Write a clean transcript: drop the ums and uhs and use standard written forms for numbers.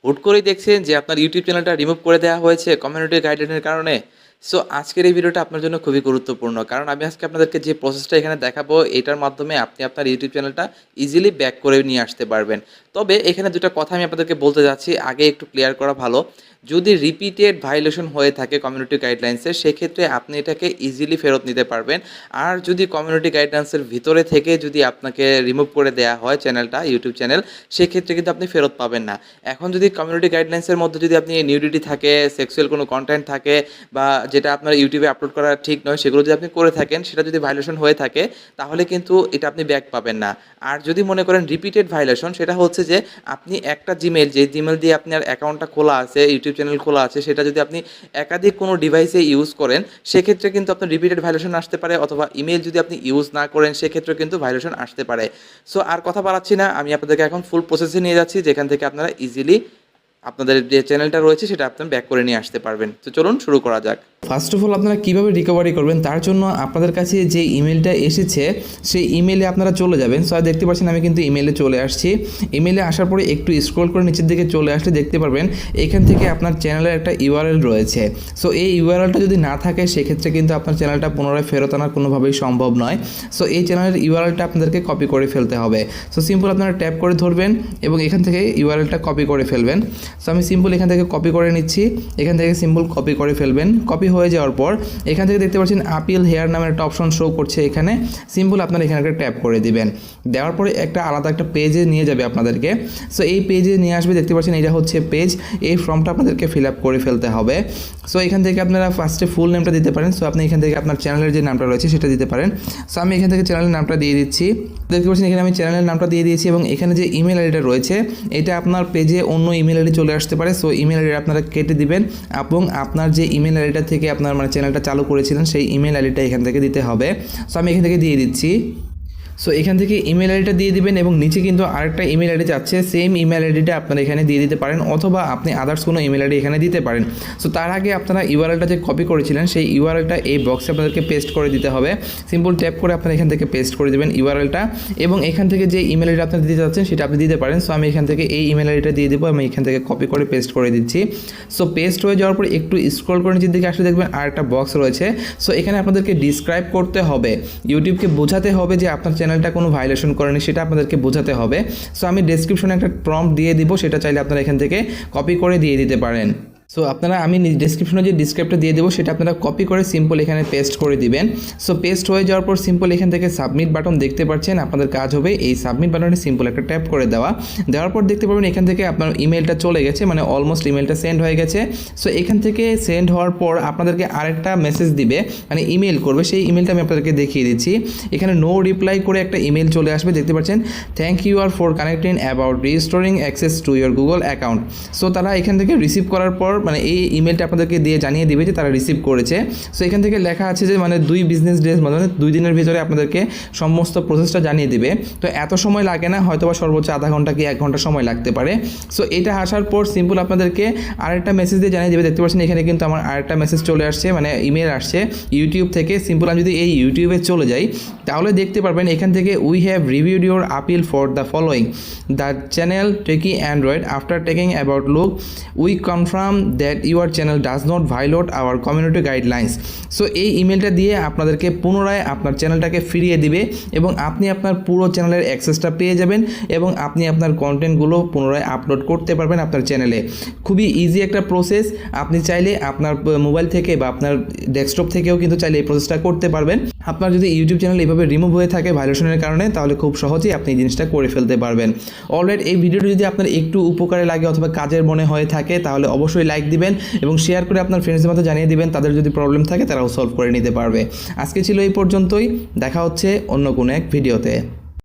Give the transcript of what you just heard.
হুট করেই দেখছেন যে আপনার ইউটিউব চ্যানেলটা রিমুভ করে দেওয়া হয়েছে কমিউনিটি গাইডলাইনের কারণে। সো আজকের এই ভিডিওটা আপনার জন্য খুবই গুরুত্বপূর্ণ। কারণ আমি আজকে আপনাদেরকে যে প্রসেসটা এখানে দেখাবো, এটার মাধ্যমে আপনি আপনার ইউটিউব চ্যানেলটা ইজিলি ব্যাক করে নিয়ে আসতে পারবেন। তবে এখানে ২ টা কথা আমি আপনাদেরকে বলতে যাচ্ছি, আগে একটু ক্লিয়ার করা ভালো। যদি রিপিটেড ভায়োলেশন হয়ে থাকে কমিউনিটি গাইডলাইন্সের, সেক্ষেত্রে আপনি এটাকে ইজিলি ফেরত নিতে পারবেন। আর যদি কমিউনিটি গাইডলাইন্সের ভিতরে থেকে যদি আপনাকে রিমুভ করে দেয়া হয় চ্যানেলটা, ইউটিউব চ্যানেল, সেক্ষেত্রে কিন্তু আপনি ফেরত পাবেন না। এখন যদি কমিউনিটি গাইডলাইন্সের মধ্যে যদি আপনি নিউডিটি থাকে, সেক্সুয়াল কোনো কনটেন্ট থাকে, বা যেটা আপনার ইউটিউবে আপলোড করা ঠিক নয়, সেগুলো যদি আপনি করে থাকেন, সেটা যদি ভায়োলেশন হয়ে থাকে, তাহলে কিন্তু এটা আপনি ব্যাক পাবেন না। আর যদি মনে করেন রিপিটেড ভায়োলেশন, সেটা হচ্ছে যে আপনি একটা জিমেল, যে জিমেল দিয়ে আপনার অ্যাকাউন্টটা খোলা আছে, ইউটিউব চ্যানেল খোলা আছে, সেটা যদি আপনি একাধিক কোনো ডিভাইসে ইউজ করেন, সেক্ষেত্রে কিন্তু আপনার রিপিটেড ভায়োলেশন আসতে পারে। অথবা ইমেল যদি আপনি ইউজ না করেন, সেক্ষেত্রে কিন্তু ভায়োলেশন আসতে পারে। সো আর কথা বাড়াচ্ছি না, আমি আপনাদেরকে এখন ফুল প্রসেসে নিয়ে যাচ্ছি, যেখান থেকে আপনারা ইজিলি আপনাদের যে চ্যানেলটা রয়েছে সেটা আপনারা ব্যাক করে নিয়ে আসতে পারবেন। তো চলুন শুরু করা যাক। ফার্স্ট অফ অল আপনারা কীভাবে রিকভারি করবেন, তার জন্য আপনাদের কাছে যে ইমেলটা এসেছে সেই ইমেলে আপনারা চলে যাবেন। সো দেখতে পাচ্ছেন আমি কিন্তু ইমেলে চলে আসছি। ইমেলে আসার পরে একটু স্ক্রল করে নিচের দিকে চলে আসলে দেখতে পারবেন এখান থেকে আপনার চ্যানেলের একটা ইউআরএল রয়েছে। সো এই ইউআরএলটা যদি না থাকে, সেক্ষেত্রে কিন্তু আপনার চ্যানেলটা পুনরায় ফেরত আনা কোনোভাবেই সম্ভব নয়। সো এই চ্যানেলের ইউআরএলটা আপনাদেরকে কপি করে ফেলতে হবে। সো সিম্পল আপনারা ট্যাপ করে ধরবেন এবং এখান থেকে ইউআরএলটা কপি করে ফেলবেন। সো আমি সিম্পল এখান থেকে কপি করে নিচ্ছি, এখান থেকে সিম্পল কপি করে ফেলবেন। কপি হয়ে যাওয়ার পর এখান থেকে দেখতে পাচ্ছেন আপিল হেয়ার নামের একটা অপশন শো করছে এখানে। সিম্পল আপনারা এখানে একটা ট্যাপ করে দিবেন। দেওয়ার পরে একটা আলাদা একটা পেজে নিয়ে যাবে আপনাদেরকে। সো এই পেজে নিয়ে আসবে, দেখতে পাচ্ছেন এটা হচ্ছে পেজ। এই ফর্মটা আপনাদেরকে ফিল আপ করে ফেলতে হবে। সো এখান থেকে আপনারা ফার্স্টে ফুল নেমটা দিতে পারেন। সো আপনি এখান থেকে আপনার চ্যানেলের যে নামটা রয়েছে সেটা দিতে পারেন। সো আমি এখান থেকে চ্যানেলের নামটা দিয়ে দিচ্ছি। দেখতে পাচ্ছেন এখানে আমি চ্যানেলের নামটা দিয়ে দিয়েছি এবং এখানে যে ইমেল আইডিটা রয়েছে, এটা আপনার পেজে অন্য ইমেল আইডি চলে আসতে পারে। সো ইমেল আইডি আপনারা কেটে দিবেন এবং আপনার যে ইমেল আইডিটা থেকে আপনার চ্যানেলটা চালু করেছিলেন সেই ইমেল আইডিটা এখান থেকে দিতে হবে। সো আমি এখান থেকে দিয়ে দিচ্ছি। সো এখান থেকে ইমেল আইডিটা দিয়ে দিবেন এবং নিচে কিন্তু আরেকটা ইমেল আইডি যাচ্ছে, সেম ইমেল আইডিটা আপনারা এখানে দিয়ে দিতে পারেন, অথবা আপনি আদার্স কোনো ইমেল আইডি এখানে দিতে পারেন। সো তার আগে আপনারা ইউআরএলটা যে কপি করেছিলেন সেই ইউআরএলটা এই বক্সে আপনাদেরকে পেস্ট করে দিতে হবে। সিম্পল ট্যাপ করে আপনারা এখান থেকে পেস্ট করে দেবেন ইউআরএলটা এবং এখান থেকে যে ইমেল আইডিটা আপনারা দিতে যাচ্ছেন সেটা আপনি দিতে পারেন। সো আমি এখান থেকে এই ইমেল আইডিটা দিয়ে দেবো, আমি এখান থেকে কপি করে পেস্ট করে দিচ্ছি। সো পেস্ট হয়ে যাওয়ার পর একটু স্ক্রল করে নিচের দিকে আসলে দেখবেন আর একটা বক্স রয়েছে। সো এখানে আপনাদেরকে ডিসক্রাইব করতে হবে, ইউটিউবকে বোঝাতে হবে যে আপনার চ্যানেলটা কোনো ভায়োলেশন করেনি, সেটা আপনাদেরকে বোঝাতে হবে। সো আমি ডেসক্রিপশনে একটা প্রম্পট দিয়ে দিব, সেটা চাইলে আপনারা এখান থেকে কপি করে দিয়ে দিতে পারেন। সো আপনারা আমি ডেসক্রিপশনে যে ডিসক্রিপ্টটা দিয়ে দেবো সেটা আপনারা কপি করে সিম্পল এখানে পেস্ট করে দিবেন। সো পেস্ট হয়ে যাওয়ার পর সিম্পল এখান থেকে সাবমিট বাটন দেখতে পাচ্ছেন, আপনাদের কাজ হবে এই সাবমিট বাটনে সিম্পল একটা ট্যাপ করে দেওয়ার পর দেখতে পাবেন এখান থেকে আপনার ইমেলটা চলে গেছে, অলমোস্ট ইমেলটা সেন্ড হয়ে গেছে। সো এখান থেকে সেন্ড হওয়ার পর আপনাদেরকে আরেকটা মেসেজ দিবে, ইমেল করবে। সেই ইমেলটা আমি আপনাদেরকে দেখিয়ে দিচ্ছি। এখানে নো রিপ্লাই করে একটা ইমেল চলে আসবে, দেখতে পাচ্ছেন থ্যাংক ইউ আর for connecting about restoring access to your Google account. So তারা এখান থেকে রিসিভ করার পর এই ইমেলটা আপনাদেরকে দিয়ে জানিয়ে দিবে যে তারা রিসিভ করেছে। সো এখান থেকে লেখা আছে যে 2 বিজনেস ডেজ, 2 দিনের ভিতরে আপনাদেরকে সমস্ত প্রসেসটা জানিয়ে দিবে। তো এত সময় লাগে না, হয়তো বা সর্বোচ্চ আধা ঘন্টা কি 1 ঘন্টা সময় লাগতে পারে। সো এটা আসার পর সিম্পল আপনাদেরকে আরেকটা মেসেজ দিয়ে জানিয়ে দেবে। দেখতে পাচ্ছেন এখানে কিন্তু আমার আরেকটা মেসেজ চলে আসছে, ইমেল আসছে ইউটিউব থেকে। সিম্পল আমি যদি এই ইউটিউবে চলে যাই, তাহলে দেখতে পারবেন এখান থেকে we have reviewed your appeal for the following the channel টেকি Android after taking about look we confirm that your channel does not violate our community guidelines. So এই ইমেলটা দিয়ে আপনাদেরকে পুনরায় আপনার চ্যানেলটাকে ফিরিয়ে দিবে এবং আপনি আপনার পুরো চ্যানেলের অ্যাক্সেসটা পেয়ে যাবেন এবং আপনি আপনার কন্টেন্টগুলো পুনরায় আপলোড করতে পারবেন আপনার চ্যানেলে। খুবই ইজি একটা প্রসেস। আপনি চাইলে আপনার মোবাইল থেকে বা আপনার ডেস্কটপ থেকেও কিন্তু চাইলে এই প্রসেসটা করতে পারবেন। আপনার যদি ইউটিউব চ্যানেল এইভাবে রিমুভ হয়ে থাকে ভায়োলেশনের কারণে, তাহলে খুব সহজেই আপনি এই জিনিসটা করে ফেলতে পারবেন। অলরাইট, এই ভিডিওটি যদি আপনার একটু উপকারে লাগে অথবা কাজের মনে হয়ে থাকে, তাহলে অবশ্যই লাইক দিবেন এবং শেয়ার করে আপনার ফ্রেন্ডসদের মধ্যে জানিয়ে দিবেন। তাদের যদি প্রবলেম থাকে তারাও সলভ করে নিতে পারবে। আজকে ছিল এই পর্যন্তই, দেখা হচ্ছে অন্য কোনো এক ভিডিওতে।